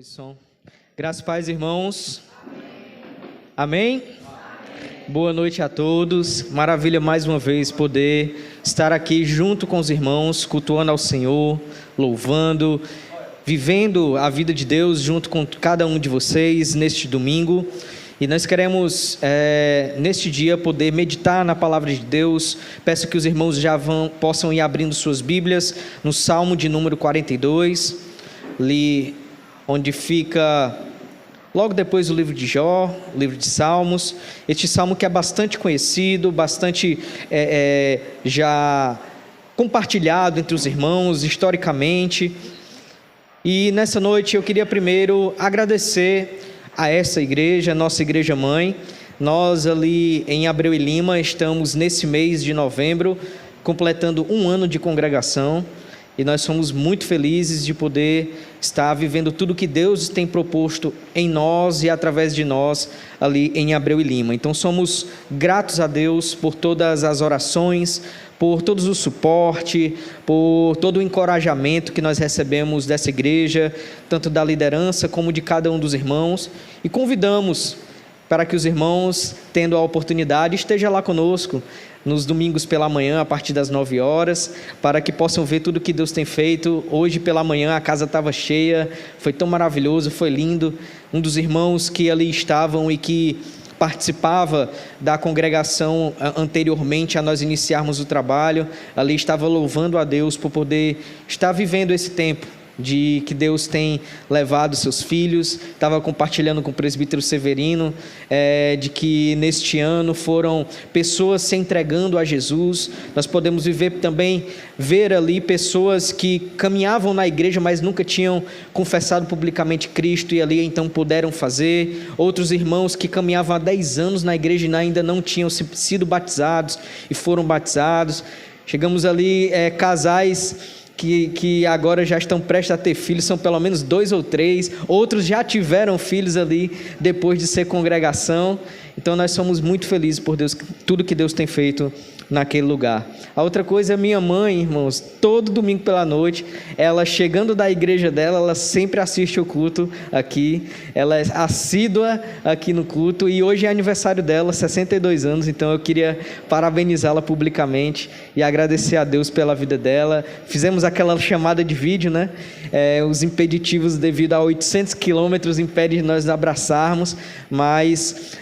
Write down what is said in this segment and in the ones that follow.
Oi, som. Graças e paz, irmãos. Amém? Boa noite a todos. Maravilha mais uma vez poder estar aqui junto com os irmãos, cultuando ao Senhor, louvando, vivendo a vida de Deus junto com cada um de vocês neste domingo. E nós queremos, neste dia, poder meditar na palavra de Deus. Peço que os irmãos já possam ir abrindo suas Bíblias no Salmo de número 42, ali onde fica logo depois do livro de Jó, o livro de Salmos. Este salmo que é bastante conhecido, bastante já compartilhado entre os irmãos historicamente. E nessa noite eu queria primeiro agradecer a essa igreja, nossa igreja mãe. Nós ali em Abreu e Lima estamos nesse mês de novembro completando um ano de congregação. E nós somos muito felizes de poder estar vivendo tudo que Deus tem proposto em nós e através de nós ali em Abreu e Lima. Então somos gratos a Deus por todas as orações, por todo o suporte, por todo o encorajamento que nós recebemos dessa igreja, tanto da liderança como de cada um dos irmãos. E convidamos para que os irmãos, tendo a oportunidade, estejam lá conosco nos domingos pela manhã, a partir das 9 horas, para que possam ver tudo que Deus tem feito. Hoje pela manhã a casa estava cheia, foi tão maravilhoso, foi lindo. Um dos irmãos que ali estavam e que participava da congregação anteriormente a nós iniciarmos o trabalho, ali estava louvando a Deus por poder estar vivendo esse tempo de que Deus tem levado seus filhos. Estava compartilhando com o presbítero Severino de que neste ano foram pessoas se entregando a Jesus. Nós podemos ver ali pessoas que caminhavam na igreja, mas nunca tinham confessado publicamente Cristo, e ali então puderam fazer. Outros irmãos que caminhavam há 10 anos na igreja e ainda não tinham sido batizados e foram batizados. Chegamos ali casais que agora já estão prestes a ter filhos, são pelo menos 2 ou 3, outros já tiveram filhos ali depois de ser congregação. Então nós somos muito felizes por Deus, tudo que Deus tem feito naquele lugar. A outra coisa é minha mãe, irmãos, todo domingo pela noite, ela chegando da igreja dela, ela sempre assiste o culto aqui, ela é assídua aqui no culto, e hoje é aniversário dela, 62 anos, então eu queria parabenizá-la publicamente e agradecer a Deus pela vida dela. Fizemos aquela chamada de vídeo, né? Os impeditivos devido a 800 quilômetros impedem de nós abraçarmos, mas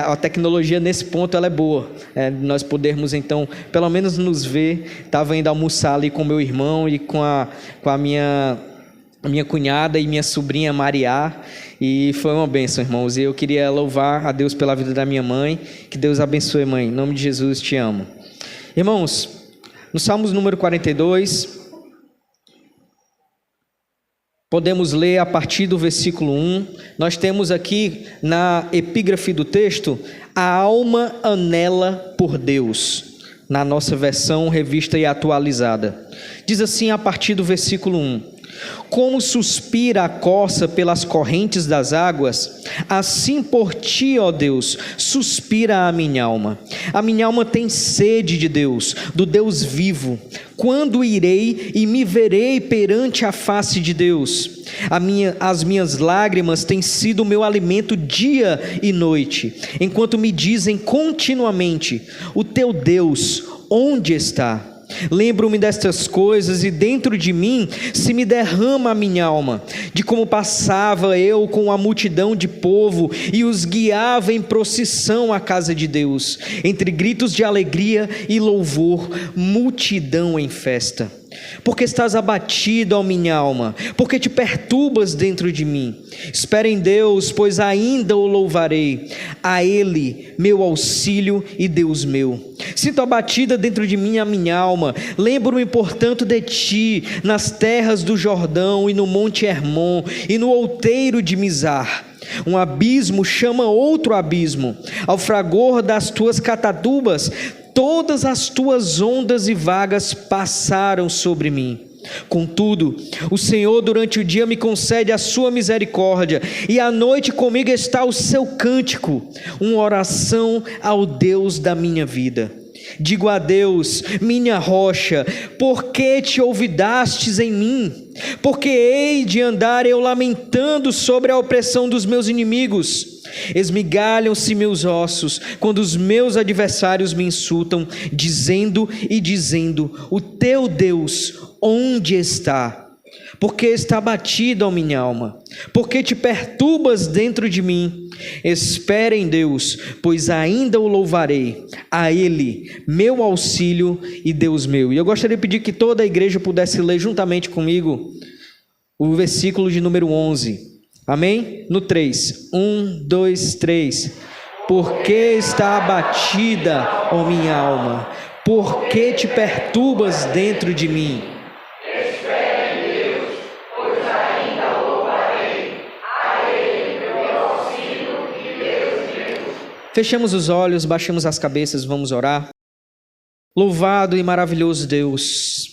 a tecnologia nesse ponto ela é boa, nós podermos então pelo menos nos ver. Estava indo almoçar ali com meu irmão e com a minha cunhada e minha sobrinha Maria, e foi uma bênção, irmãos. E eu queria louvar a Deus pela vida da minha mãe. Que Deus abençoe, mãe, em nome de Jesus, te amo. Irmãos, no Salmos número 42, podemos ler a partir do versículo 1. Nós temos aqui na epígrafe do texto: a alma anela por Deus, na nossa versão revista e atualizada. Diz assim a partir do versículo 1: como suspira a corça pelas correntes das águas, assim por ti, ó Deus, suspira a minha alma. A minha alma tem sede de Deus, do Deus vivo. Quando irei e me verei perante a face de Deus? As minhas lágrimas têm sido o meu alimento dia e noite, enquanto me dizem continuamente: o teu Deus onde está? Lembro-me destas coisas e dentro de mim se me derrama a minha alma, de como passava eu com a multidão de povo e os guiava em procissão à casa de Deus, entre gritos de alegria e louvor, multidão em festa. Porque estás abatido, ó minha alma? Porque te perturbas dentro de mim? Espera em Deus, pois ainda o louvarei, a Ele, meu auxílio e Deus meu. Sinto abatida dentro de mim a minha alma. Lembro-me, portanto, de ti, nas terras do Jordão e no monte Hermon e no outeiro de Mizar. Um abismo chama outro abismo, ao fragor das tuas catadubas, todas as tuas ondas e vagas passaram sobre mim. Contudo, o Senhor durante o dia me concede a sua misericórdia, e à noite comigo está o seu cântico, uma oração ao Deus da minha vida. Digo a Deus, minha rocha: por que te olvidastes em mim? Porque hei de andar eu lamentando sobre a opressão dos meus inimigos. Esmigalham-se meus ossos, quando os meus adversários me insultam, dizendo: o teu Deus onde está? Porque está abatido a minha alma, porque te perturbas dentro de mim. Espera em Deus, pois ainda o louvarei, a Ele, meu auxílio e Deus meu. E eu gostaria de pedir que toda a igreja pudesse ler juntamente comigo o versículo de número 11, amém? No 3, 1, 2, 3. Porque está abatida, ó minha alma, porque te perturbas dentro de mim. Fechemos os olhos, baixemos as cabeças, vamos orar. Louvado e maravilhoso Deus,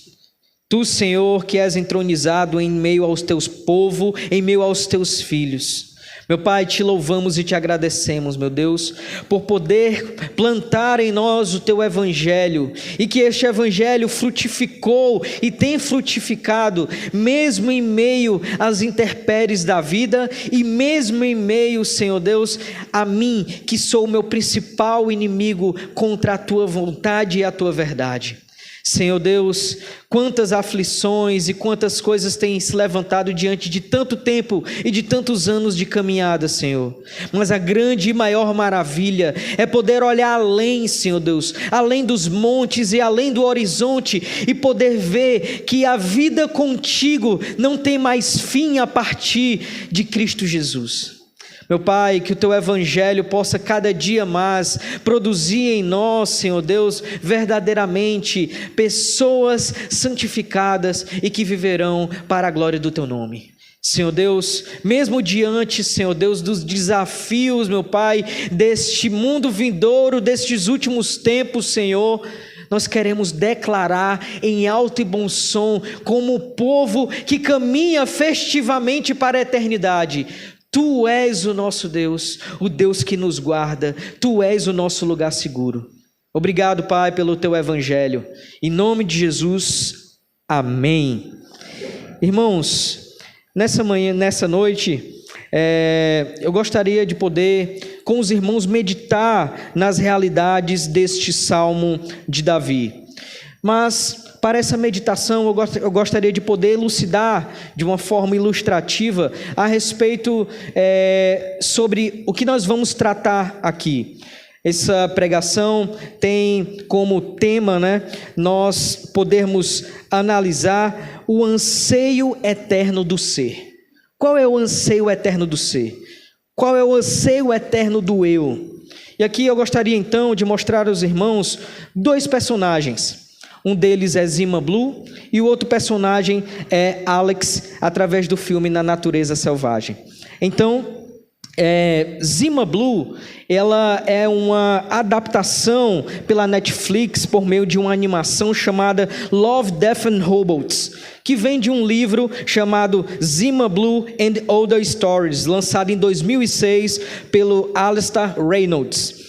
Tu, Senhor, que és entronizado em meio aos teus povos, em meio aos teus filhos. Meu Pai, te louvamos e te agradecemos, meu Deus, por poder plantar em nós o teu evangelho, e que este evangelho frutificou e tem frutificado, mesmo em meio às intempéries da vida, e mesmo em meio, Senhor Deus, a mim, que sou o meu principal inimigo contra a tua vontade e a tua verdade. Senhor Deus, quantas aflições e quantas coisas têm se levantado diante de tanto tempo e de tantos anos de caminhada, Senhor. Mas a grande e maior maravilha é poder olhar além, Senhor Deus, além dos montes e além do horizonte, e poder ver que a vida contigo não tem mais fim a partir de Cristo Jesus. Meu Pai, que o Teu Evangelho possa cada dia mais produzir em nós, Senhor Deus, verdadeiramente pessoas santificadas e que viverão para a glória do Teu nome. Senhor Deus, mesmo diante, Senhor Deus, dos desafios, meu Pai, deste mundo vindouro, destes últimos tempos, Senhor, nós queremos declarar em alto e bom som, como o povo que caminha festivamente para a eternidade: Tu és o nosso Deus, o Deus que nos guarda, Tu és o nosso lugar seguro. Obrigado, Pai, pelo Teu Evangelho. Em nome de Jesus, amém. Irmãos, nessa noite, eu gostaria de poder, com os irmãos, meditar nas realidades deste Salmo de Davi. Mas para essa meditação eu gostaria de poder elucidar de uma forma ilustrativa a respeito sobre o que nós vamos tratar aqui. Essa pregação tem como tema, nós podermos analisar o anseio eterno do ser. Qual é o anseio eterno do ser? Qual é o anseio eterno do eu? E aqui eu gostaria então de mostrar aos irmãos dois personagens. Um deles é Zima Blue e o outro personagem é Alex, através do filme Na Natureza Selvagem. Então, Zima Blue, ela é uma adaptação pela Netflix por meio de uma animação chamada Love, Death and Robots, que vem de um livro chamado Zima Blue and Other Stories, lançado em 2006 pelo Alastair Reynolds.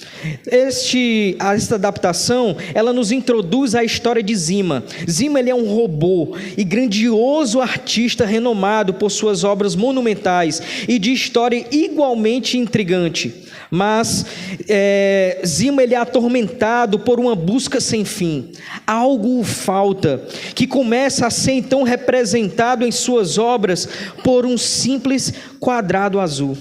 Esta adaptação, ela nos introduz à história de Zima. Zima, ele é um robô e grandioso artista renomado por suas obras monumentais e de história igualmente intrigante. Mas Zima, ele é atormentado por uma busca sem fim. Algo o falta, que começa a ser então representado em suas obras por um simples quadrado azul.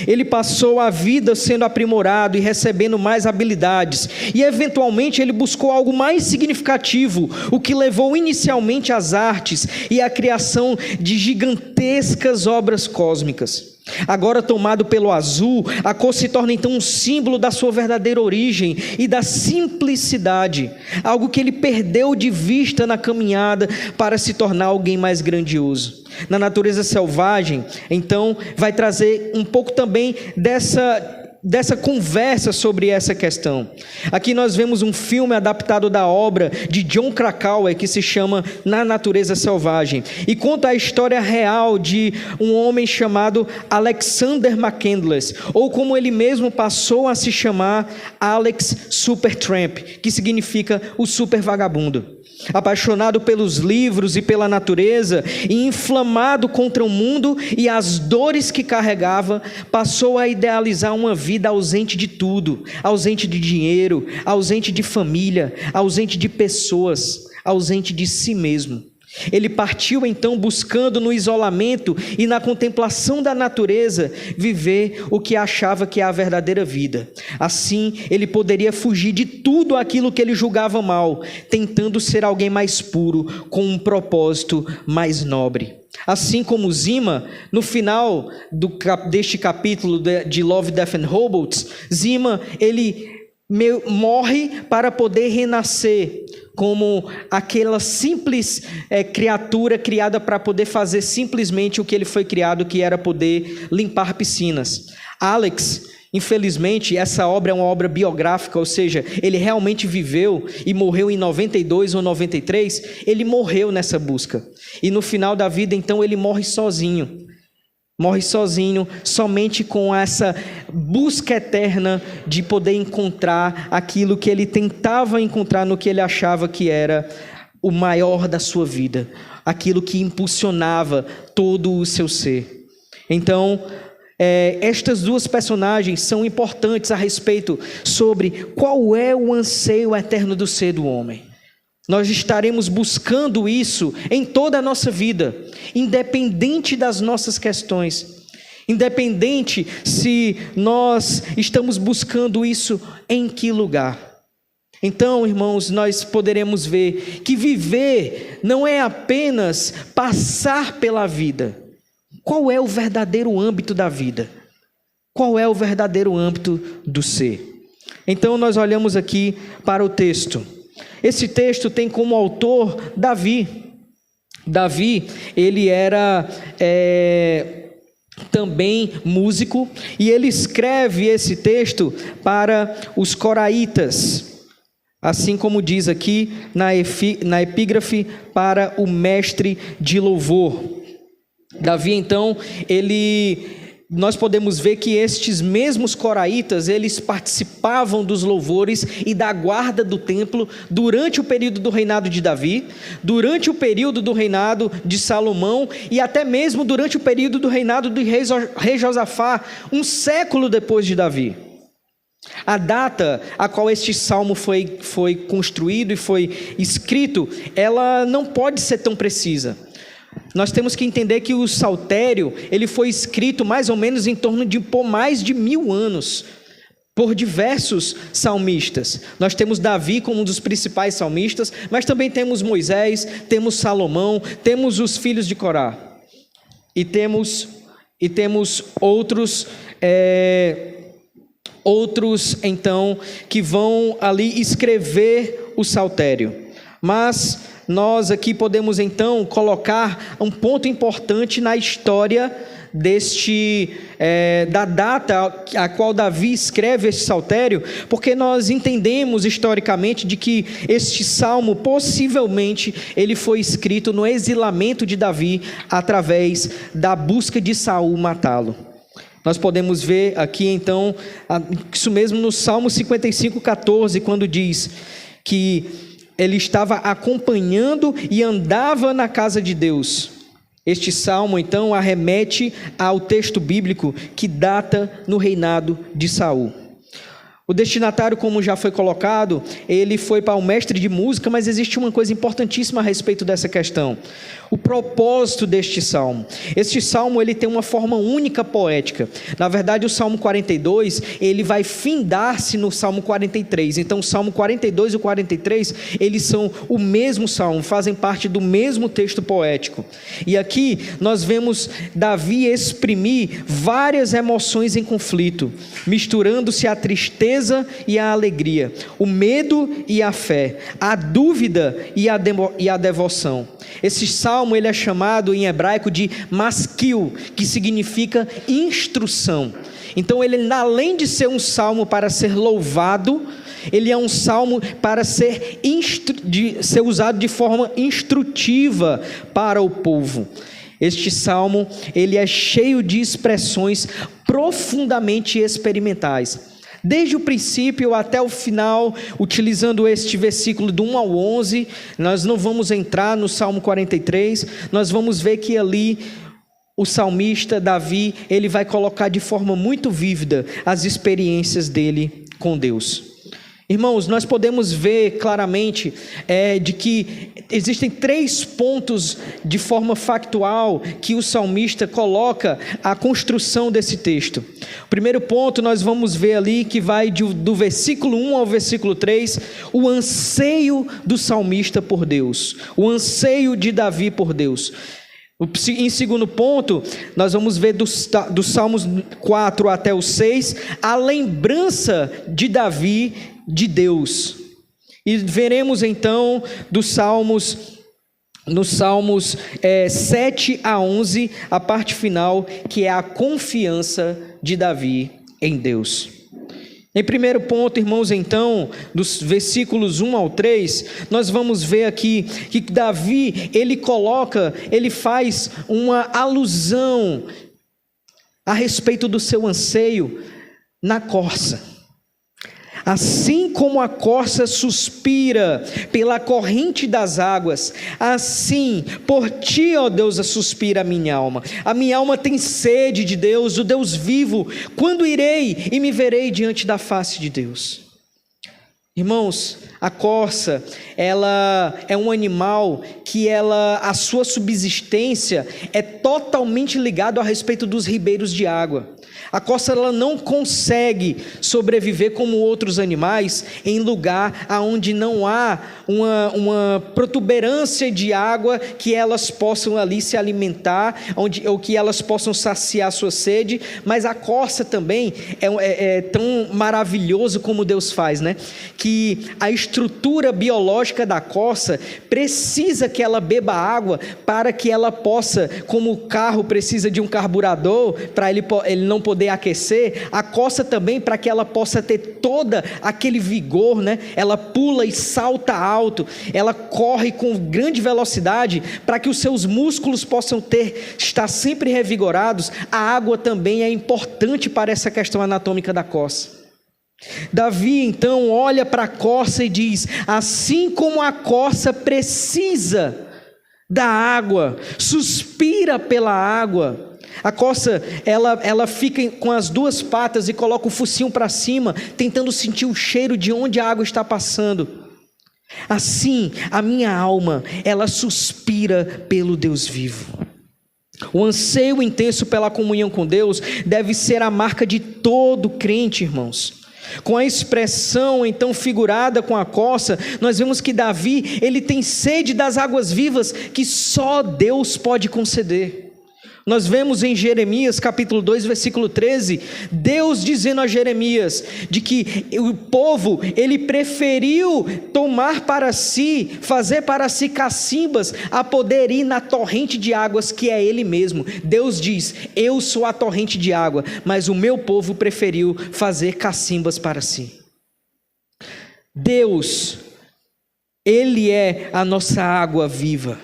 Ele passou a vida sendo aprimorado e recebendo mais habilidades, e eventualmente ele buscou algo mais significativo, o que levou inicialmente às artes e à criação de gigantescas obras cósmicas. Agora tomado pelo azul, a cor se torna então um símbolo da sua verdadeira origem e da simplicidade, algo que ele perdeu de vista na caminhada para se tornar alguém mais grandioso. Na Natureza Selvagem, então, vai trazer um pouco também dessa conversa sobre essa questão. Aqui nós vemos um filme adaptado da obra de Jon Krakauer que se chama Na Natureza Selvagem e conta a história real de um homem chamado Alexander McCandless, ou como ele mesmo passou a se chamar, Alex Supertramp, que significa o super vagabundo. Apaixonado pelos livros e pela natureza, e inflamado contra o mundo e as dores que carregava, passou a idealizar uma vida ausente de tudo, ausente de dinheiro, ausente de família, ausente de pessoas, ausente de si mesmo. Ele partiu então buscando no isolamento e na contemplação da natureza viver o que achava que é a verdadeira vida. Assim, ele poderia fugir de tudo aquilo que ele julgava mal, tentando ser alguém mais puro, com um propósito mais nobre. Assim como Zima, no final deste capítulo de Love, Death and Robots, Zima, ele morre para poder renascer como aquela simples criatura criada para poder fazer simplesmente o que ele foi criado, que era poder limpar piscinas. Alex, infelizmente, essa obra é uma obra biográfica, ou seja, ele realmente viveu e morreu em 92 ou 93, ele morreu nessa busca. E no final da vida, então, ele morre sozinho. Morre sozinho, somente com essa busca eterna de poder encontrar aquilo que ele tentava encontrar no que ele achava que era o maior da sua vida, aquilo que impulsionava todo o seu ser. Então, estas duas personagens são importantes a respeito sobre qual é o anseio eterno do ser do homem. Nós estaremos buscando isso em toda a nossa vida, independente das nossas questões, independente se nós estamos buscando isso em que lugar. Então, irmãos, nós poderemos ver que viver não é apenas passar pela vida. Qual é o verdadeiro âmbito da vida? Qual é o verdadeiro âmbito do ser? Então, nós olhamos aqui para o texto. Esse texto tem como autor Davi. Davi, ele era também músico, e ele escreve esse texto para os coraitas, assim como diz aqui na epígrafe, para o mestre de louvor. Davi, então, nós podemos ver que estes mesmos coraitas, eles participavam dos louvores e da guarda do templo durante o período do reinado de Davi, durante o período do reinado de Salomão e até mesmo durante o período do reinado do rei Josafá, um século depois de Davi. A data a qual este salmo foi construído e foi escrito, ela não pode ser tão precisa. Nós temos que entender que o saltério, ele foi escrito mais ou menos em torno de por mais de 1000 anos, por diversos salmistas. Nós temos Davi como um dos principais salmistas, mas também temos Moisés, temos Salomão, temos os filhos de Corá. E temos outros então, que vão ali escrever o saltério. Mas nós aqui podemos então colocar um ponto importante na história da data a qual Davi escreve este saltério, porque nós entendemos historicamente de que este salmo possivelmente ele foi escrito no exilamento de Davi através da busca de Saul matá-lo. Nós podemos ver aqui então isso mesmo no Salmo 55:14, quando diz que ele estava acompanhando e andava na casa de Deus. Este salmo, então, arremete ao texto bíblico que data no reinado de Saul. O destinatário, como já foi colocado, ele foi para o mestre de música, mas existe uma coisa importantíssima a respeito dessa questão. O propósito deste salmo. Este salmo, ele tem uma forma única poética. Na verdade, o Salmo 42, ele vai findar-se no Salmo 43. Então, o Salmo 42 e o 43, eles são o mesmo salmo, fazem parte do mesmo texto poético. E aqui, nós vemos Davi exprimir várias emoções em conflito, misturando-se a tristeza e a alegria, o medo e a fé, a dúvida e a devoção. Esse salmo ele é chamado em hebraico de maskil, que significa instrução. Então ele, além de ser um salmo para ser louvado, ele é um salmo para ser usado de forma instrutiva para o povo. Este salmo ele é cheio de expressões profundamente experimentais. Desde o princípio até o final, utilizando este versículo do 1 ao 11, nós não vamos entrar no Salmo 43, nós vamos ver que ali o salmista Davi, ele vai colocar de forma muito vívida as experiências dele com Deus. Irmãos, nós podemos ver claramente de que existem 3 pontos de forma factual que o salmista coloca a construção desse texto. O primeiro ponto nós vamos ver ali que vai do versículo 1 ao versículo 3, o anseio do salmista por Deus, o anseio de Davi por Deus. Em segundo ponto, nós vamos ver dos Salmos 4 até o 6, a lembrança de Davi de Deus. E veremos então nos Salmos 7 a 11, a parte final, que é a confiança de Davi em Deus. Em primeiro ponto, irmãos, então, dos versículos 1 ao 3, nós vamos ver aqui que Davi, ele faz uma alusão a respeito do seu anseio na corça. Assim como a corça suspira pela corrente das águas, assim por ti, ó Deus, suspira a minha alma. A minha alma tem sede de Deus, do Deus vivo. Quando irei e me verei diante da face de Deus? Irmãos, a corça, ela é um animal que a sua subsistência é totalmente ligado a respeito dos ribeiros de água. A corça, ela não consegue sobreviver como outros animais em lugar onde não há uma protuberância de água que elas possam ali se alimentar, ou que elas possam saciar sua sede. Mas a corça também é tão maravilhoso como Deus faz, né? Que a estrutura biológica da corça precisa que ela beba água para que ela possa, como o carro precisa de um carburador para ele não poder aquecer, a corça também, para que ela possa ter todo aquele vigor, né? Ela pula e salta alto, ela corre com grande velocidade para que os seus músculos possam estar sempre revigorados. A água também é importante para essa questão anatômica da corça. Davi então olha para a corça e diz: assim como a corça precisa da água, suspira pela água. A corça, ela fica com as 2 patas e coloca o focinho para cima, tentando sentir o cheiro de onde a água está passando. Assim, a minha alma, ela suspira pelo Deus vivo. O anseio intenso pela comunhão com Deus deve ser a marca de todo crente, irmãos. Com a expressão então figurada com a corça, nós vemos que Davi, ele tem sede das águas vivas que só Deus pode conceder. Nós vemos em Jeremias capítulo 2, versículo 13, Deus dizendo a Jeremias de que o povo, ele preferiu tomar para si, fazer para si cacimbas, a poder ir na torrente de águas que é Ele mesmo. Deus diz: eu sou a torrente de água, mas o meu povo preferiu fazer cacimbas para si. Deus, Ele é a nossa água viva.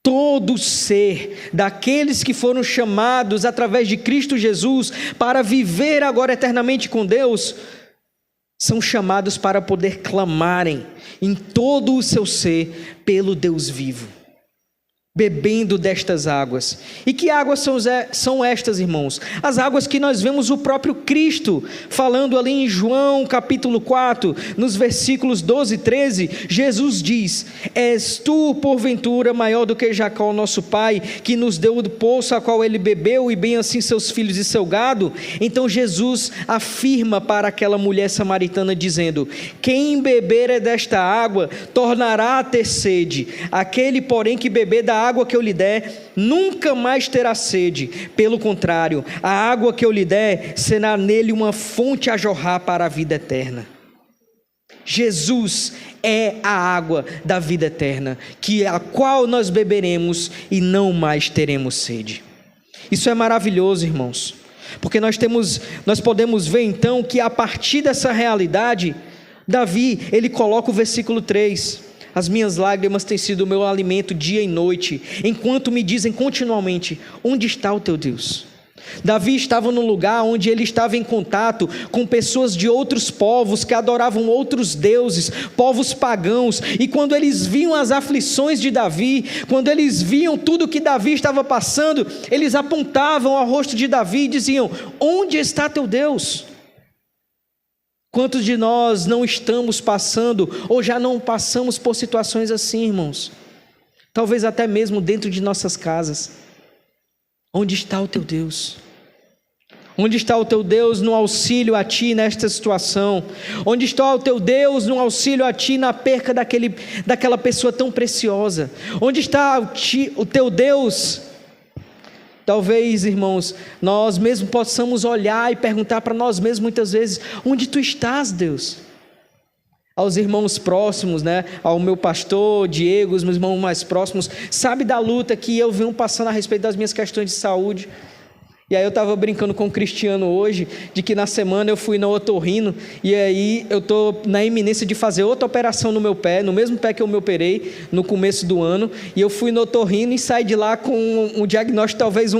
Todo ser daqueles que foram chamados através de Cristo Jesus para viver agora eternamente com Deus, são chamados para poder clamarem em todo o seu ser pelo Deus vivo, bebendo destas águas. E que águas são estas, irmãos? As águas que nós vemos o próprio Cristo falando ali em João capítulo 4, nos versículos 12 e 13, Jesus diz: és tu porventura maior do que Jacó nosso pai, que nos deu do poço a qual ele bebeu, e bem assim seus filhos e seu gado? Então Jesus afirma para aquela mulher samaritana dizendo: quem beber desta água tornará a ter sede, aquele porém que beber da água que eu lhe der, nunca mais terá sede. Pelo contrário, a água que eu lhe der será nele uma fonte a jorrar para a vida eterna. Jesus é a água da vida eterna, a qual nós beberemos e não mais teremos sede. Isso é maravilhoso, irmãos, porque nós podemos ver então que a partir dessa realidade, Davi, ele coloca o versículo 3: as minhas lágrimas têm sido o meu alimento dia e noite, enquanto me dizem continuamente: onde está o teu Deus? Davi estava num lugar onde ele estava em contato com pessoas de outros povos que adoravam outros deuses, povos pagãos, e quando eles viam as aflições de Davi, quando eles viam tudo que Davi estava passando, eles apontavam ao rosto de Davi e diziam: onde está teu Deus? Quantos de nós não estamos passando ou já não passamos por situações assim, irmãos? Talvez até mesmo dentro de nossas casas. Onde está o teu Deus? Onde está o teu Deus no auxílio a ti nesta situação? Onde está o teu Deus no auxílio a ti na perca daquela pessoa tão preciosa? Onde está o teu Deus? Talvez, irmãos, nós mesmos possamos olhar e perguntar para nós mesmos muitas vezes: onde tu estás, Deus? Aos irmãos próximos, né? Ao meu pastor Diego, os meus irmãos mais próximos, sabe da luta que eu venho passando a respeito das minhas questões de saúde. E aí eu estava brincando com o Cristiano hoje, de que na semana eu fui no otorrino, e aí eu estou na iminência de fazer outra operação no meu pé, no mesmo pé que eu me operei no começo do ano, e eu fui no otorrino e saí de lá com um diagnóstico, talvez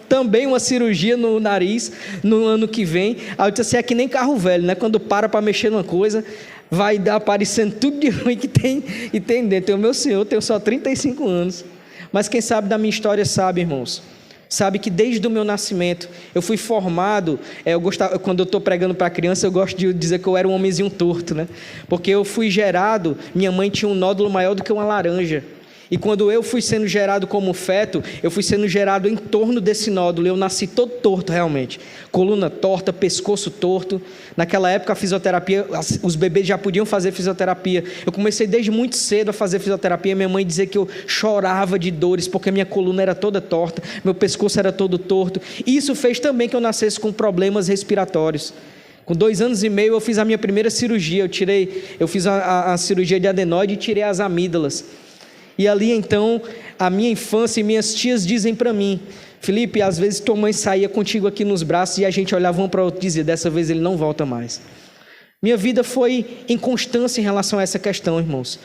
também uma cirurgia no nariz, no ano que vem. Aí eu disse assim: é que nem carro velho, né? Quando para mexer numa coisa, vai aparecendo tudo de ruim que tem dentro. O meu senhor, eu tenho só 35 anos, mas quem sabe da minha história sabe, irmãos. Sabe que desde o meu nascimento eu fui formado, quando eu estou pregando para criança, eu gosto de dizer que eu era um homenzinho torto, né? Porque eu fui gerado, minha mãe tinha um nódulo maior do que uma laranja. E quando eu fui sendo gerado como feto, eu fui sendo gerado em torno desse nódulo. Eu nasci todo torto realmente, coluna torta, pescoço torto. Naquela época a fisioterapia, os bebês já podiam fazer fisioterapia. Eu comecei desde muito cedo a fazer fisioterapia. Minha mãe dizia que eu chorava de dores, porque minha coluna era toda torta, meu pescoço era todo torto. E isso fez também que eu nascesse com problemas respiratórios. Com 2 anos e meio eu fiz a minha primeira cirurgia. Eu fiz a cirurgia de adenoide e tirei as amígdalas. E ali então, a minha infância e minhas tias dizem para mim: Felipe, às vezes tua mãe saía contigo aqui nos braços e a gente olhava um para o outro e dizia: dessa vez ele não volta mais. Minha vida foi inconstância em relação a essa questão, irmãos.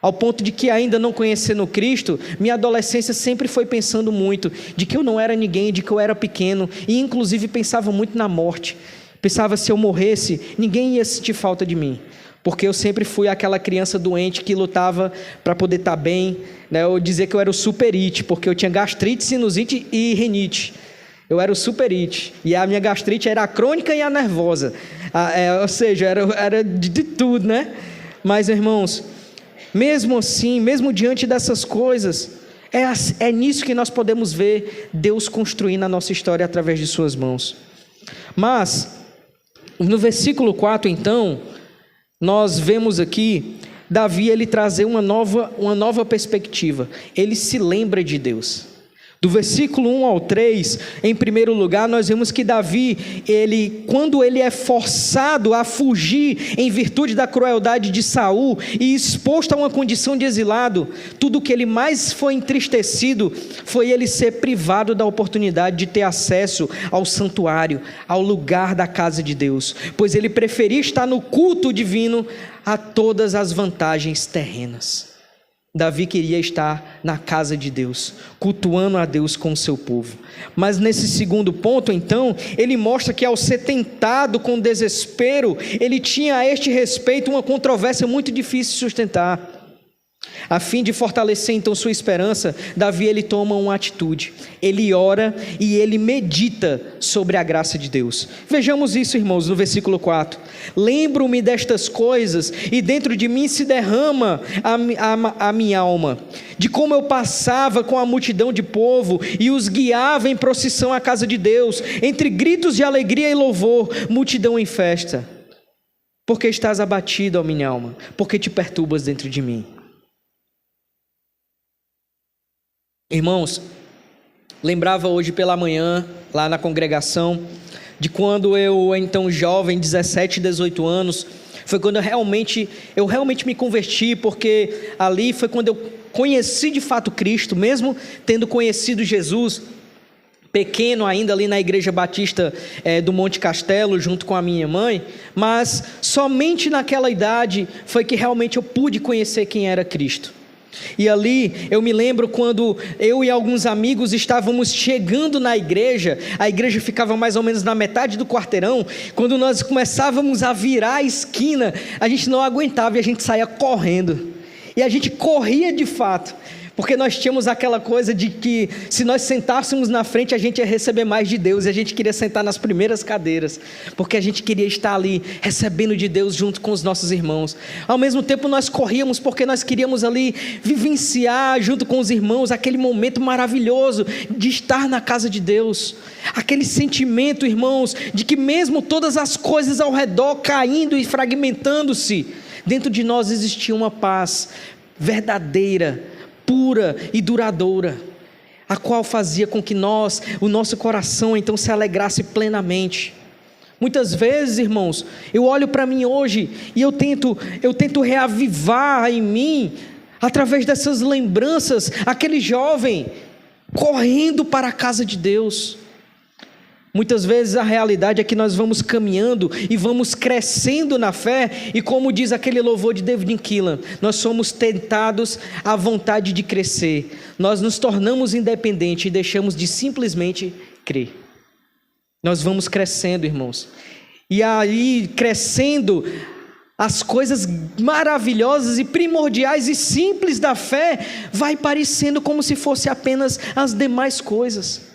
Ao ponto de que, ainda não conhecendo Cristo, minha adolescência sempre foi pensando muito de que eu não era ninguém, de que eu era pequeno, e inclusive pensava muito na morte. Pensava, se eu morresse, ninguém ia sentir falta de mim. Porque eu sempre fui aquela criança doente que lutava para poder estar bem, né? Eu dizia que eu era o super-it, porque eu tinha gastrite, sinusite e rinite. Eu era o super-it, e a minha gastrite era a crônica e a nervosa, ou seja, era de tudo, né? Mas, irmãos, mesmo assim, mesmo diante dessas coisas, é nisso que nós podemos ver Deus construindo a nossa história através de suas mãos. Mas, no versículo 4, então, nós vemos aqui Davi, ele trazer uma nova perspectiva. Ele se lembra de Deus. Do versículo 1 ao 3, em primeiro lugar, nós vemos que Davi, quando ele é forçado a fugir em virtude da crueldade de Saul e exposto a uma condição de exilado, tudo o que ele mais foi entristecido foi ele ser privado da oportunidade de ter acesso ao santuário, ao lugar da casa de Deus, pois ele preferia estar no culto divino a todas as vantagens terrenas. Davi queria estar na casa de Deus, cultuando a Deus com o seu povo. Mas nesse segundo ponto, então, ele mostra que ao ser tentado com desespero, ele tinha a este respeito uma controvérsia muito difícil de sustentar. A fim de fortalecer então sua esperança, Davi ele toma uma atitude, ele ora e ele medita sobre a graça de Deus. Vejamos isso, irmãos, no versículo 4. Lembro-me destas coisas e dentro de mim se derrama a minha alma, de como eu passava com a multidão de povo e os guiava em procissão à casa de Deus, entre gritos de alegria e louvor, multidão em festa. Porque estás abatido, ó minha alma, porque te perturbas dentro de mim. Irmãos, lembrava hoje pela manhã, lá na congregação, de quando eu, então jovem, 17, 18 anos, foi quando eu realmente me converti, porque ali foi quando eu conheci de fato Cristo, mesmo tendo conhecido Jesus, pequeno ainda ali na igreja batista do Monte Castelo, junto com a minha mãe, mas somente naquela idade foi que realmente eu pude conhecer quem era Cristo. E ali eu me lembro quando eu e alguns amigos estávamos chegando na igreja, a igreja ficava mais ou menos na metade do quarteirão. Quando nós começávamos a virar a esquina, a gente não aguentava e a gente saía correndo. E a gente corria de fato, porque nós tínhamos aquela coisa de que se nós sentássemos na frente, a gente ia receber mais de Deus, e a gente queria sentar nas primeiras cadeiras, porque a gente queria estar ali, recebendo de Deus junto com os nossos irmãos. Ao mesmo tempo nós corríamos, porque nós queríamos ali vivenciar junto com os irmãos, aquele momento maravilhoso de estar na casa de Deus, aquele sentimento, irmãos, de que mesmo todas as coisas ao redor caindo e fragmentando-se, dentro de nós existia uma paz verdadeira, pura e duradoura, a qual fazia com que o nosso coração então se alegrasse plenamente. Muitas vezes, irmãos, eu olho para mim hoje e eu tento reavivar em mim, através dessas lembranças, aquele jovem correndo para a casa de Deus. Muitas vezes a realidade é que nós vamos caminhando e vamos crescendo na fé, e como diz aquele louvor de David Keelan, nós somos tentados à vontade de crescer, nós nos tornamos independentes e deixamos de simplesmente crer. Nós vamos crescendo, irmãos, e aí crescendo, as coisas maravilhosas e primordiais e simples da fé vai parecendo como se fosse apenas as demais coisas.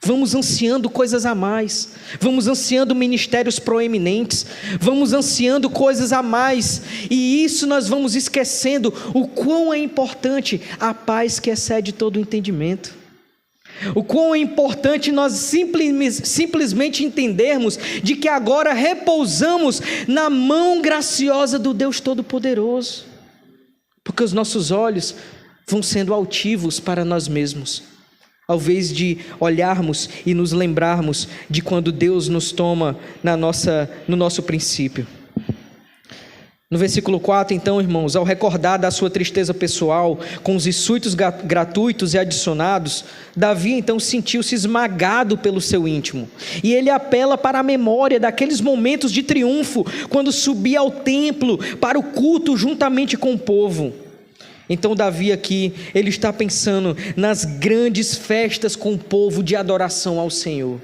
Vamos ansiando coisas a mais, vamos ansiando ministérios proeminentes, vamos ansiando coisas a mais, e isso nós vamos esquecendo o quão é importante a paz que excede todo o entendimento, o quão é importante nós simplesmente entendermos de que agora repousamos na mão graciosa do Deus Todo-Poderoso, porque os nossos olhos vão sendo altivos para nós mesmos, ao invés de olharmos e nos lembrarmos de quando Deus nos toma no nosso princípio. No versículo 4, então, irmãos, ao recordar da sua tristeza pessoal, com os insultos gratuitos e adicionados, Davi então sentiu-se esmagado pelo seu íntimo, e ele apela para a memória daqueles momentos de triunfo, quando subia ao templo para o culto juntamente com o povo. Então Davi aqui, ele está pensando nas grandes festas com o povo de adoração ao Senhor.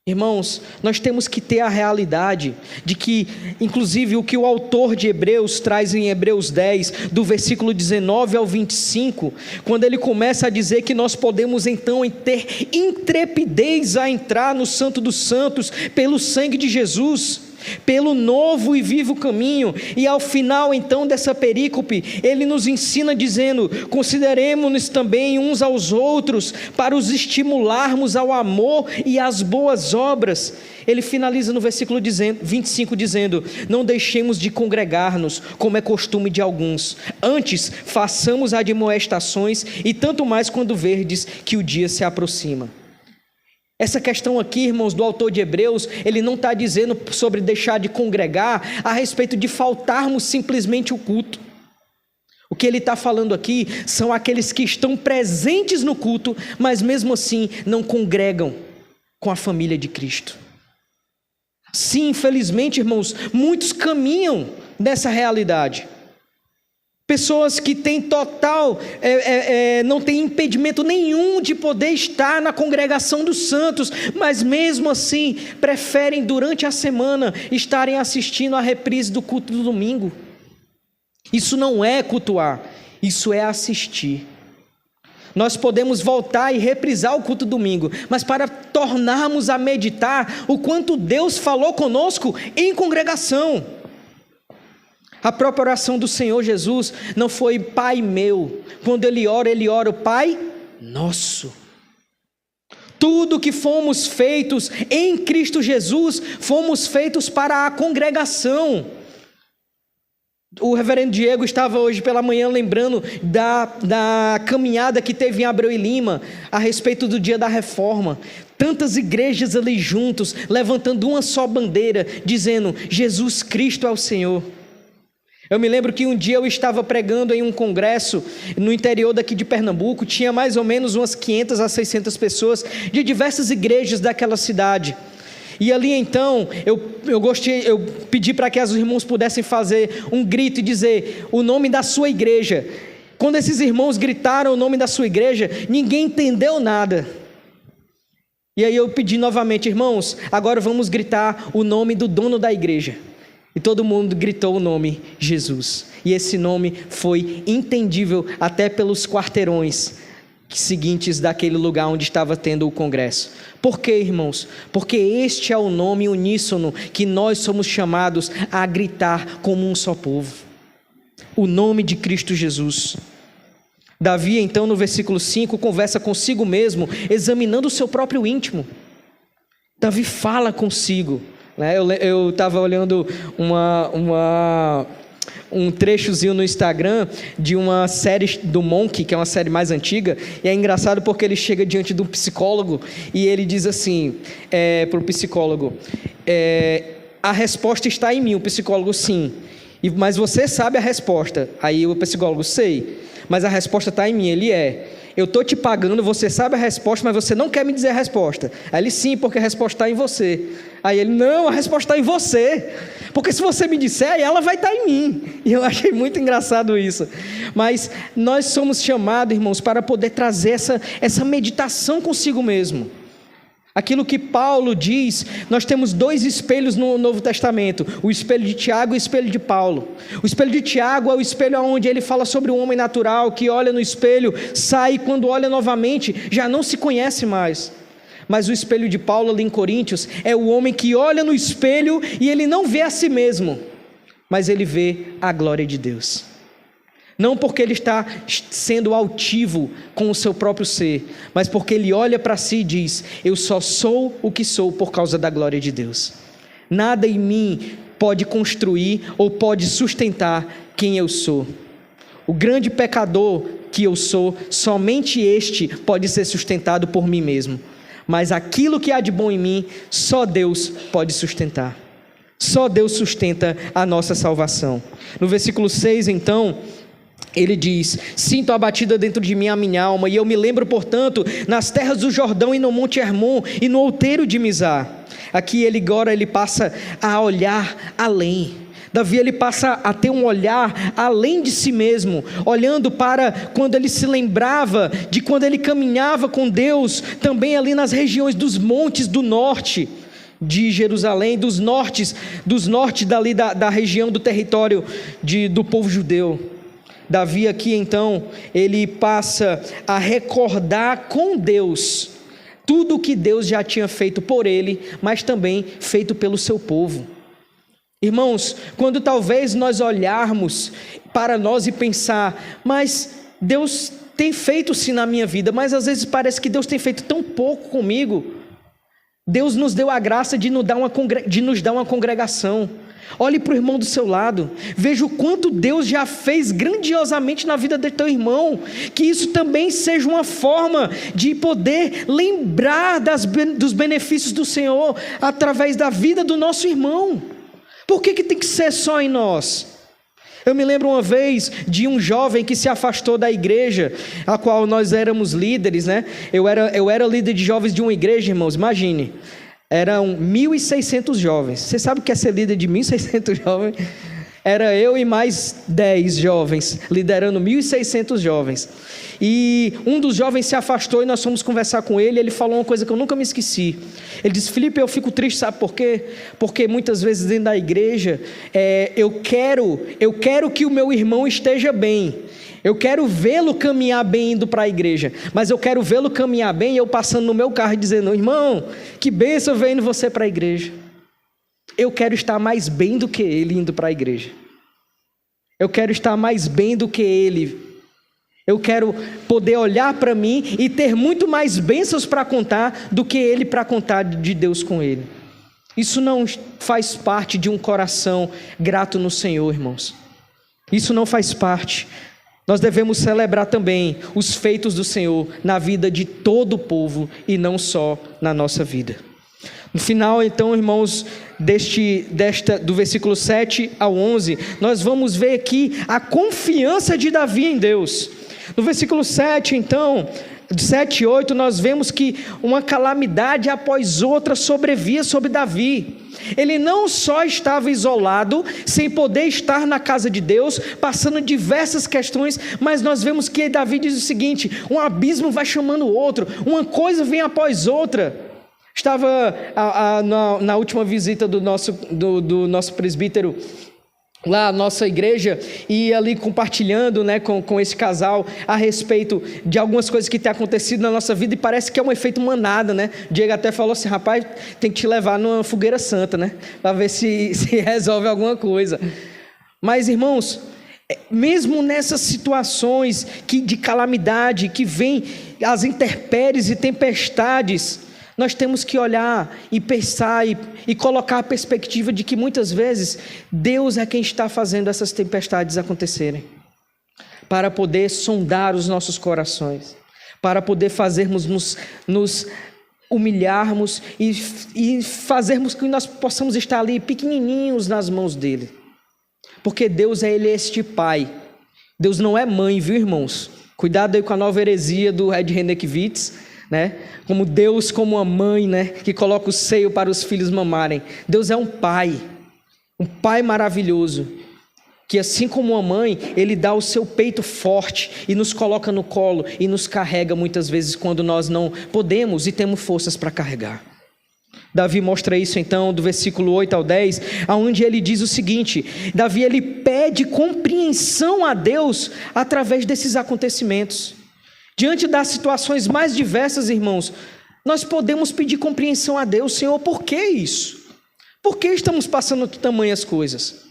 Irmãos, nós temos que ter a realidade de que, inclusive o que o autor de Hebreus traz em Hebreus 10, do versículo 19 ao 25, quando ele começa a dizer que nós podemos então ter intrepidez a entrar no Santo dos Santos, pelo sangue de Jesus, pelo novo e vivo caminho, e ao final então dessa perícope, ele nos ensina dizendo: consideremos-nos também uns aos outros, para os estimularmos ao amor e às boas obras. Ele finaliza no versículo 25 dizendo: não deixemos de congregar-nos, como é costume de alguns, antes façamos admoestações, e tanto mais quando verdes que o dia se aproxima. Essa questão aqui, irmãos, do autor de Hebreus, ele não está dizendo sobre deixar de congregar a respeito de faltarmos simplesmente o culto. O que ele está falando aqui são aqueles que estão presentes no culto, mas mesmo assim não congregam com a família de Cristo. Sim, infelizmente, irmãos, muitos caminham nessa realidade. Pessoas que têm não têm impedimento nenhum de poder estar na congregação dos santos, mas mesmo assim preferem durante a semana estarem assistindo a reprise do culto do domingo. Isso não é cultuar, isso é assistir. Nós podemos voltar e reprisar o culto domingo, mas para tornarmos a meditar o quanto Deus falou conosco em congregação. A própria oração do Senhor Jesus não foi Pai meu. Quando ele ora o Pai nosso. Tudo que fomos feitos em Cristo Jesus, fomos feitos para a congregação. O reverendo Diego estava hoje pela manhã lembrando da caminhada que teve em Abreu e Lima, a respeito do dia da reforma. Tantas igrejas ali juntos, levantando uma só bandeira, dizendo: Jesus Cristo é o Senhor. Eu me lembro que um dia eu estava pregando em um congresso no interior daqui de Pernambuco, tinha mais ou menos umas 500 a 600 pessoas de diversas igrejas daquela cidade. E ali então, eu pedi para que os irmãos pudessem fazer um grito e dizer o nome da sua igreja. Quando esses irmãos gritaram o nome da sua igreja, ninguém entendeu nada. E aí eu pedi novamente: irmãos, agora vamos gritar o nome do dono da igreja. E todo mundo gritou o nome Jesus. E esse nome foi entendível até pelos quarteirões seguintes daquele lugar onde estava tendo o congresso. Por quê, irmãos? Porque este é o nome uníssono que nós somos chamados a gritar como um só povo. O nome de Cristo Jesus. Davi, então, no versículo 5, conversa consigo mesmo, examinando o seu próprio íntimo. Davi fala consigo. Eu estava olhando um trechozinho no Instagram de uma série do Monk, que é uma série mais antiga, e é engraçado porque ele chega diante de um psicólogo e ele diz assim para o psicólogo: a resposta está em mim. O psicólogo: sim, mas você sabe a resposta. Aí o psicólogo: sei, mas a resposta está em mim. Ele: eu estou te pagando, você sabe a resposta, mas você não quer me dizer a resposta. Aí ele: sim, porque a resposta está em você. Aí ele: não, a resposta está em você, porque se você me disser, aí ela vai estar em mim. E eu achei muito engraçado isso. Mas nós somos chamados, irmãos, para poder trazer essa meditação consigo mesmo. Aquilo que Paulo diz, nós temos dois espelhos no Novo Testamento: o espelho de Tiago e o espelho de Paulo. O espelho de Tiago é o espelho onde ele fala sobre o homem natural, que olha no espelho, sai e quando olha novamente, já não se conhece mais. Mas o espelho de Paulo ali em Coríntios é o homem que olha no espelho e ele não vê a si mesmo, mas ele vê a glória de Deus. Não porque ele está sendo altivo com o seu próprio ser, mas porque ele olha para si e diz: eu só sou o que sou por causa da glória de Deus. Nada em mim pode construir ou pode sustentar quem eu sou. O grande pecador que eu sou, somente este pode ser sustentado por mim mesmo. Mas aquilo que há de bom em mim, só Deus pode sustentar. Só Deus sustenta a nossa salvação. No versículo 6, então, ele diz: sinto abatida dentro de mim a minha alma, e eu me lembro, portanto, nas terras do Jordão e no monte Hermon e no outeiro de Mizar. Aqui agora ele passa a olhar além. Davi, ele passa a ter um olhar além de si mesmo, olhando para quando ele se lembrava de quando ele caminhava com Deus, também ali nas regiões dos montes do norte de Jerusalém, dos nortes dali da região do território do povo judeu. Davi aqui então, ele passa a recordar com Deus tudo o que Deus já tinha feito por ele, mas também feito pelo seu povo. Irmãos, quando talvez nós olharmos para nós e pensar: mas Deus tem feito sim na minha vida, mas às vezes parece que Deus tem feito tão pouco comigo. Deus nos deu a graça de nos dar uma congregação. Olhe para o irmão do seu lado, veja o quanto Deus já fez grandiosamente na vida de teu irmão, que isso também seja uma forma de poder lembrar dos benefícios do Senhor através da vida do nosso irmão. Por que tem que ser só em nós? Eu me lembro uma vez de um jovem que se afastou da igreja, a qual nós éramos líderes, né? Eu era líder de jovens de uma igreja, irmãos, imagine. Eram 1.600 jovens. Você sabe o que é ser líder de 1.600 jovens? Era eu e mais 10 jovens, liderando 1.600 jovens. E um dos jovens se afastou e nós fomos conversar com ele. Ele falou uma coisa que eu nunca me esqueci. Ele disse: Felipe, eu fico triste, sabe por quê? Porque muitas vezes dentro da igreja, eu quero que o meu irmão esteja bem. Eu quero vê-lo caminhar bem indo para a igreja, mas eu quero vê-lo caminhar bem e eu passando no meu carro e dizendo: irmão, que bênção vendo você para a igreja. Eu quero estar mais bem do que ele indo para a igreja. Eu quero estar mais bem do que ele. Eu quero poder olhar para mim e ter muito mais bênçãos para contar do que ele para contar de Deus com ele. Isso não faz parte de um coração grato no Senhor, irmãos. Isso não faz parte. Nós devemos celebrar também os feitos do Senhor na vida de todo o povo e não só na nossa vida. No final, então, irmãos, do versículo 7 ao 11, nós vamos ver aqui a confiança de Davi em Deus. No versículo 7, então, 7 e 8, nós vemos que uma calamidade após outra sobrevia sobre Davi. Ele não só estava isolado, sem poder estar na casa de Deus, passando diversas questões, mas nós vemos que Davi diz o seguinte: um abismo vai chamando o outro, uma coisa vem após outra. Estava na última visita do nosso presbítero lá, a nossa igreja, e ali compartilhando, né, com esse casal a respeito de algumas coisas que têm acontecido na nossa vida, e parece que é um efeito manada, né? Diego até falou assim: rapaz, tem que te levar numa fogueira santa, né, para ver se resolve alguma coisa. Mas, irmãos, mesmo nessas situações de calamidade, que vem as intempéries e tempestades, nós temos que olhar e pensar e colocar a perspectiva de que muitas vezes Deus é quem está fazendo essas tempestades acontecerem, para poder sondar os nossos corações, para poder fazermos nos humilharmos e fazermos que nós possamos estar ali pequenininhos nas mãos dele, porque Deus Ele é este Pai. Deus não é mãe, viu, irmãos? Cuidado aí com a nova heresia do Red Renekiewicz, né? Como Deus como uma mãe, né, que coloca o seio para os filhos mamarem. Deus é um pai maravilhoso, que assim como uma mãe, Ele dá o seu peito forte e nos coloca no colo e nos carrega muitas vezes quando nós não podemos e temos forças para carregar. Davi mostra isso então do versículo 8 ao 10, onde ele diz o seguinte: Davi, ele pede compreensão a Deus através desses acontecimentos. Diante das situações mais diversas, irmãos, nós podemos pedir compreensão a Deus. Senhor, por que isso? Por que estamos passando tamanhas coisas?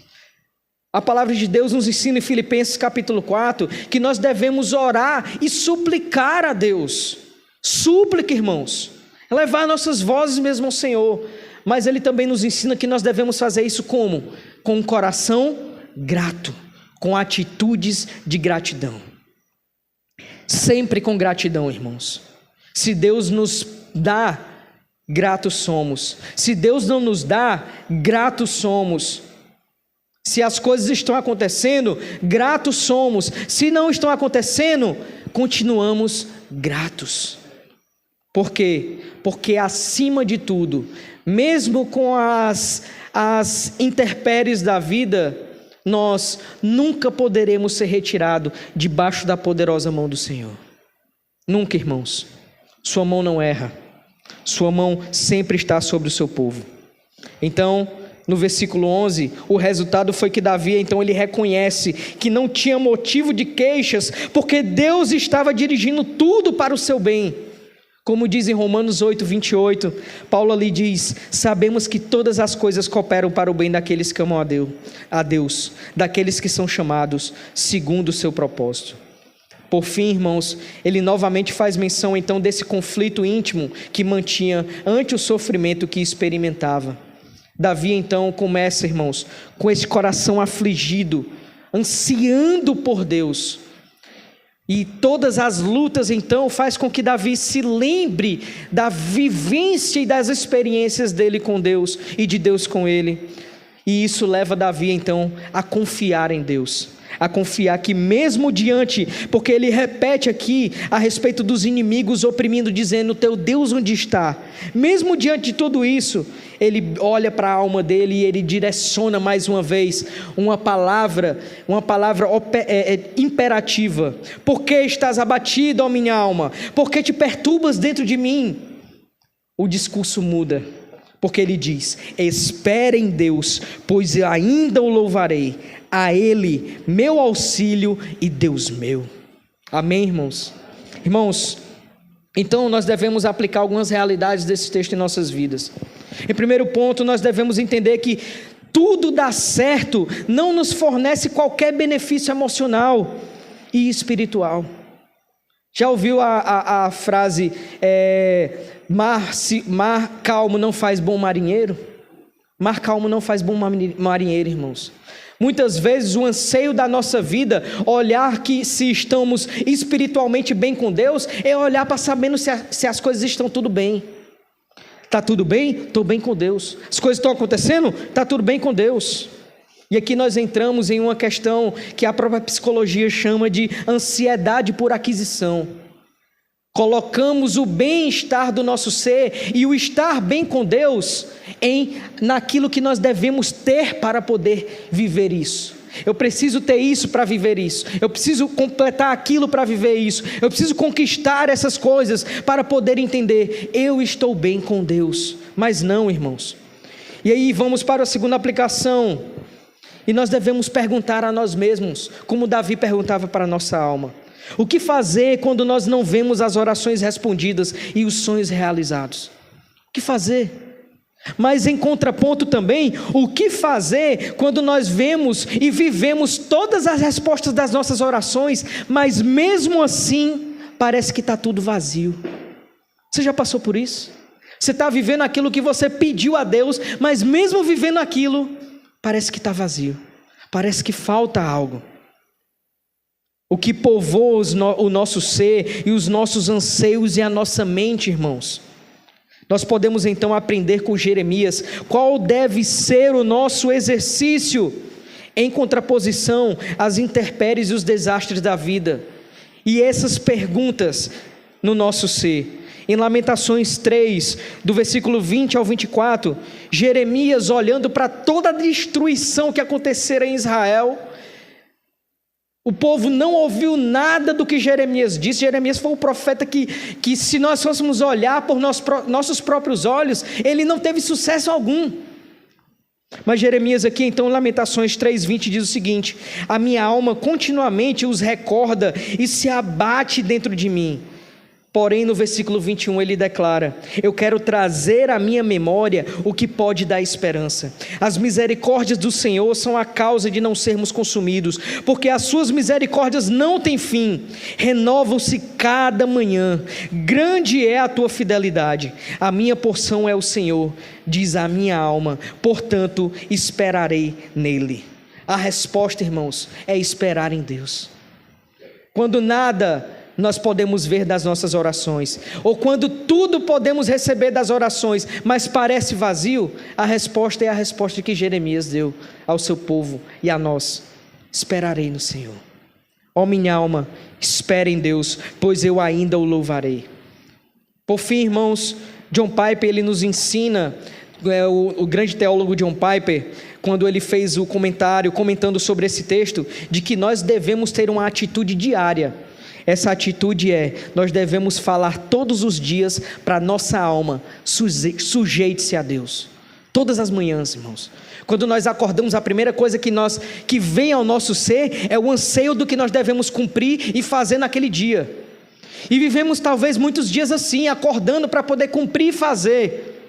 A palavra de Deus nos ensina em Filipenses capítulo 4, que nós devemos orar e suplicar a Deus. Súplica, irmãos, levar nossas vozes mesmo ao Senhor. Mas Ele também nos ensina que nós devemos fazer isso como? Com um coração grato, com atitudes de gratidão. Sempre com gratidão, irmãos. Se Deus nos dá, gratos somos. Se Deus não nos dá, gratos somos. Se as coisas estão acontecendo, gratos somos. Se não estão acontecendo, continuamos gratos. Por quê? Porque acima de tudo, mesmo com as intempéries da vida, nós nunca poderemos ser retirados debaixo da poderosa mão do Senhor. Nunca, irmãos. Sua mão não erra. Sua mão sempre está sobre o seu povo. Então, no versículo 11, o resultado foi que Davi, então, ele reconhece que não tinha motivo de queixas, porque Deus estava dirigindo tudo para o seu bem. Como diz em Romanos 8, 28, Paulo ali diz: sabemos que todas as coisas cooperam para o bem daqueles que amam a Deus, daqueles que são chamados segundo o seu propósito. Por fim, irmãos, ele novamente faz menção então desse conflito íntimo que mantinha ante o sofrimento que experimentava. Davi então começa, irmãos, com esse coração afligido, ansiando por Deus. E todas as lutas então faz com que Davi se lembre da vivência e das experiências dele com Deus e de Deus com ele. E isso leva Davi então a confiar em Deus, a confiar que mesmo diante, porque ele repete aqui a respeito dos inimigos oprimindo, dizendo: teu Deus onde está? Mesmo diante de tudo isso, ele olha para a alma dele e ele direciona mais uma vez uma palavra imperativa. Por que estás abatido, ó minha alma? Por que te perturbas dentro de mim? O discurso muda, porque ele diz: espere em Deus, pois eu ainda o louvarei, a Ele, meu auxílio e Deus meu. Amém, irmãos? Irmãos, então nós devemos aplicar algumas realidades desse texto em nossas vidas. Em primeiro ponto, nós devemos entender que tudo dá certo não nos fornece qualquer benefício emocional e espiritual. Já ouviu a frase, mar calmo não faz bom marinheiro? Mar calmo não faz bom marinheiro, irmãos. Muitas vezes o anseio da nossa vida, olhar que se estamos espiritualmente bem com Deus, é olhar para sabendo se as coisas estão tudo bem. Está tudo bem? Estou bem com Deus. As coisas estão acontecendo? Está tudo bem com Deus. E aqui nós entramos em uma questão que a própria psicologia chama de ansiedade por aquisição. colocamos o bem-estar do nosso ser e o estar bem com Deus naquilo que nós devemos ter para poder viver isso. Eu preciso ter isso para viver isso. Eu preciso completar aquilo para viver isso. Eu preciso conquistar essas coisas para poder entender, eu estou bem com Deus. Mas não, irmãos. E aí vamos para a segunda aplicação. E nós devemos perguntar a nós mesmos, como Davi perguntava para a nossa alma: o que fazer quando nós não vemos as orações respondidas e os sonhos realizados? O que fazer? Mas em contraponto também, o que fazer quando nós vemos e vivemos todas as respostas das nossas orações, mas mesmo assim parece que está tudo vazio? Você já passou por isso? Você está vivendo aquilo que você pediu a Deus, mas mesmo vivendo aquilo, parece que está vazio, parece que falta algo. O que povoa o nosso ser e os nossos anseios e a nossa mente, irmãos? Nós podemos então aprender com Jeremias qual deve ser o nosso exercício em contraposição às intempéries e os desastres da vida. E essas perguntas no nosso ser. Em Lamentações 3, do versículo 20 ao 24, Jeremias, olhando para toda a destruição que acontecera em Israel, o povo não ouviu nada do que Jeremias disse. Jeremias foi o profeta que se nós fôssemos olhar por nossos próprios olhos, ele não teve sucesso algum. Mas Jeremias aqui, então, em Lamentações 3:20 diz o seguinte: a minha alma continuamente os recorda e se abate dentro de mim. Porém, no versículo 21 ele declara: eu quero trazer à minha memória o que pode dar esperança. As misericórdias do Senhor são a causa de não sermos consumidos, porque as suas misericórdias não têm fim, renovam-se cada manhã. Grande é a tua fidelidade. A minha porção é o Senhor, diz a minha alma, portanto esperarei nele. A resposta, irmãos, é esperar em Deus. Quando nada nós podemos ver das nossas orações, ou quando tudo podemos receber das orações, mas parece vazio, a resposta é a resposta que Jeremias deu ao seu povo e a nós: esperarei no Senhor. Ó minha alma, espere em Deus, pois eu ainda o louvarei. Por fim, irmãos, John Piper, ele nos ensina, o grande teólogo John Piper, quando ele fez o comentário, comentando sobre esse texto, de que nós devemos ter uma atitude diária. Essa atitude nós devemos falar todos os dias para nossa alma: sujeite-se a Deus. Todas as manhãs, irmãos. Quando nós acordamos, a primeira coisa que vem ao nosso ser é o anseio do que nós devemos cumprir e fazer naquele dia. E vivemos talvez muitos dias assim, acordando para poder cumprir e fazer.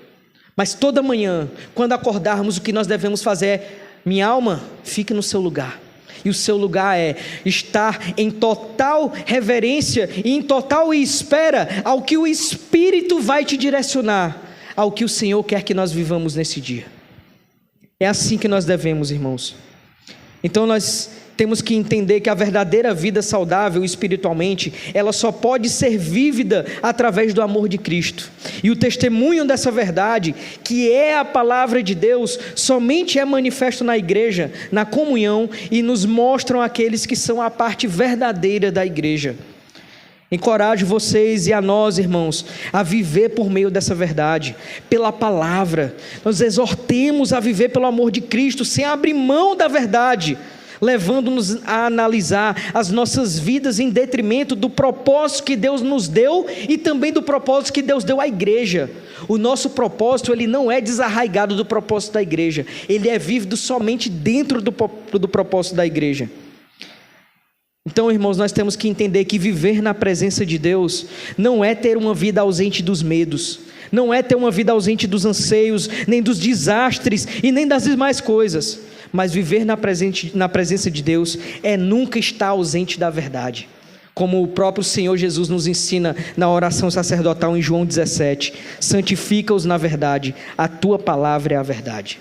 Mas toda manhã, quando acordarmos, o que nós devemos fazer é: minha alma, fique no seu lugar. E o seu lugar é estar em total reverência e em total espera ao que o Espírito vai te direcionar, ao que o Senhor quer que nós vivamos nesse dia. É assim que nós devemos, irmãos. Então nós temos que entender que a verdadeira vida saudável espiritualmente, ela só pode ser vívida através do amor de Cristo. E o testemunho dessa verdade, que é a palavra de Deus, somente é manifesto na igreja, na comunhão, e nos mostram aqueles que são a parte verdadeira da igreja. Encorajo vocês e a nós, irmãos, a viver por meio dessa verdade, pela palavra. Nós exortemos a viver pelo amor de Cristo, sem abrir mão da verdade, levando-nos a analisar as nossas vidas em detrimento do propósito que Deus nos deu e também do propósito que Deus deu à igreja. O nosso propósito, ele não é desarraigado do propósito da igreja, ele é vívido somente dentro do propósito da igreja. Então, irmãos, nós temos que entender que viver na presença de Deus não é ter uma vida ausente dos medos, não é ter uma vida ausente dos anseios, nem dos desastres e nem das demais coisas. Mas viver na presença de Deus é nunca estar ausente da verdade, como o próprio Senhor Jesus nos ensina na oração sacerdotal em João 17: santifica-os na verdade, a tua palavra é a verdade.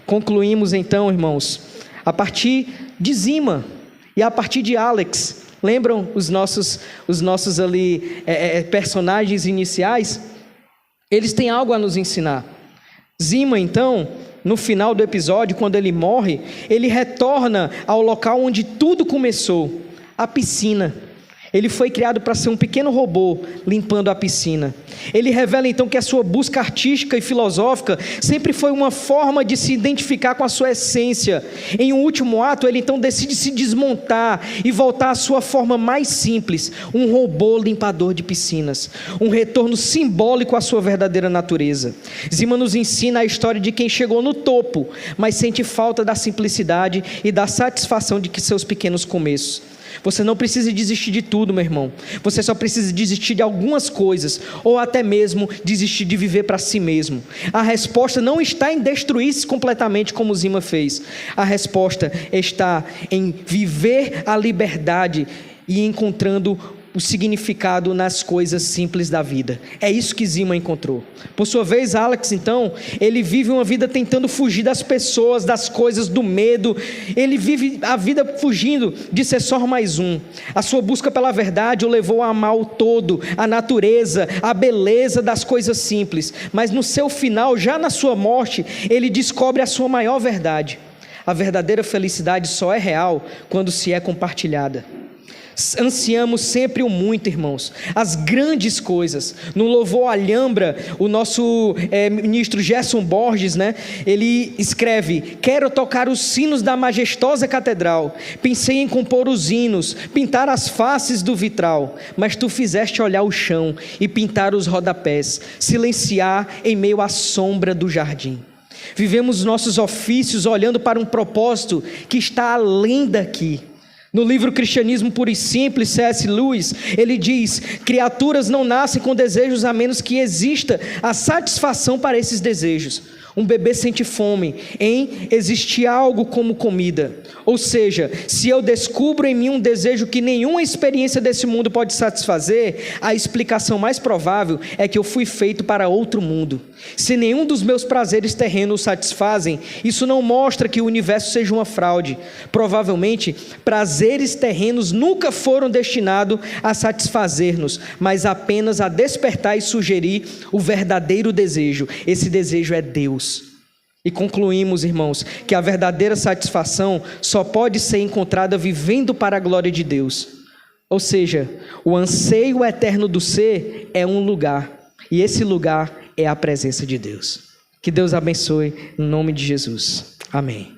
Concluímos então, irmãos, a partir de Zima e a partir de Alex. Lembram os nossos ali personagens iniciais? Eles têm algo a nos ensinar. Zima, então, no final do episódio, quando ele morre, ele retorna ao local onde tudo começou, a piscina. Ele foi criado para ser um pequeno robô limpando a piscina. Ele revela então que a sua busca artística e filosófica sempre foi uma forma de se identificar com a sua essência. Em um último ato, ele então decide se desmontar e voltar à sua forma mais simples, um robô limpador de piscinas. Um retorno simbólico à sua verdadeira natureza. Zima nos ensina a história de quem chegou no topo, mas sente falta da simplicidade e da satisfação de que seus pequenos começos. Você não precisa desistir de tudo, meu irmão. Você só precisa desistir de algumas coisas, ou até mesmo desistir de viver para si mesmo. A resposta não está em destruir-se completamente como Zima fez. A resposta está em viver a liberdade e encontrando o significado nas coisas simples da vida. É isso que Zima encontrou. Por sua vez, Alex, então, ele vive uma vida tentando fugir das pessoas, das coisas, do medo. Ele vive a vida fugindo de ser só mais um. A sua busca pela verdade o levou a amar o todo, a natureza, a beleza das coisas simples. Mas no seu final, já na sua morte, ele descobre a sua maior verdade. A verdadeira felicidade só é real quando se é compartilhada. Ansiamos sempre o muito, irmãos, as grandes coisas. No louvor Alhambra, o nosso ministro Gerson Borges, ele escreve: quero tocar os sinos da majestosa catedral, pensei em compor os hinos, pintar as faces do vitral, mas tu fizeste olhar o chão e pintar os rodapés, silenciar em meio à sombra do jardim. Vivemos nossos ofícios olhando para um propósito que está além daqui. No livro Cristianismo Puro e Simples, C.S. Lewis, ele diz: criaturas não nascem com desejos a menos que exista a satisfação para esses desejos. Um bebê sente fome em existir algo como comida. Ou seja, se eu descubro em mim um desejo que nenhuma experiência desse mundo pode satisfazer, a explicação mais provável é que eu fui feito para outro mundo. Se nenhum dos meus prazeres terrenos o satisfazem, isso não mostra que o universo seja uma fraude. Provavelmente, prazeres terrenos nunca foram destinados a satisfazer-nos, mas apenas a despertar e sugerir o verdadeiro desejo. Esse desejo é Deus. E concluímos, irmãos, que a verdadeira satisfação só pode ser encontrada vivendo para a glória de Deus. Ou seja, o anseio eterno do ser é um lugar, e esse lugar é a presença de Deus. Que Deus abençoe, em nome de Jesus. Amém.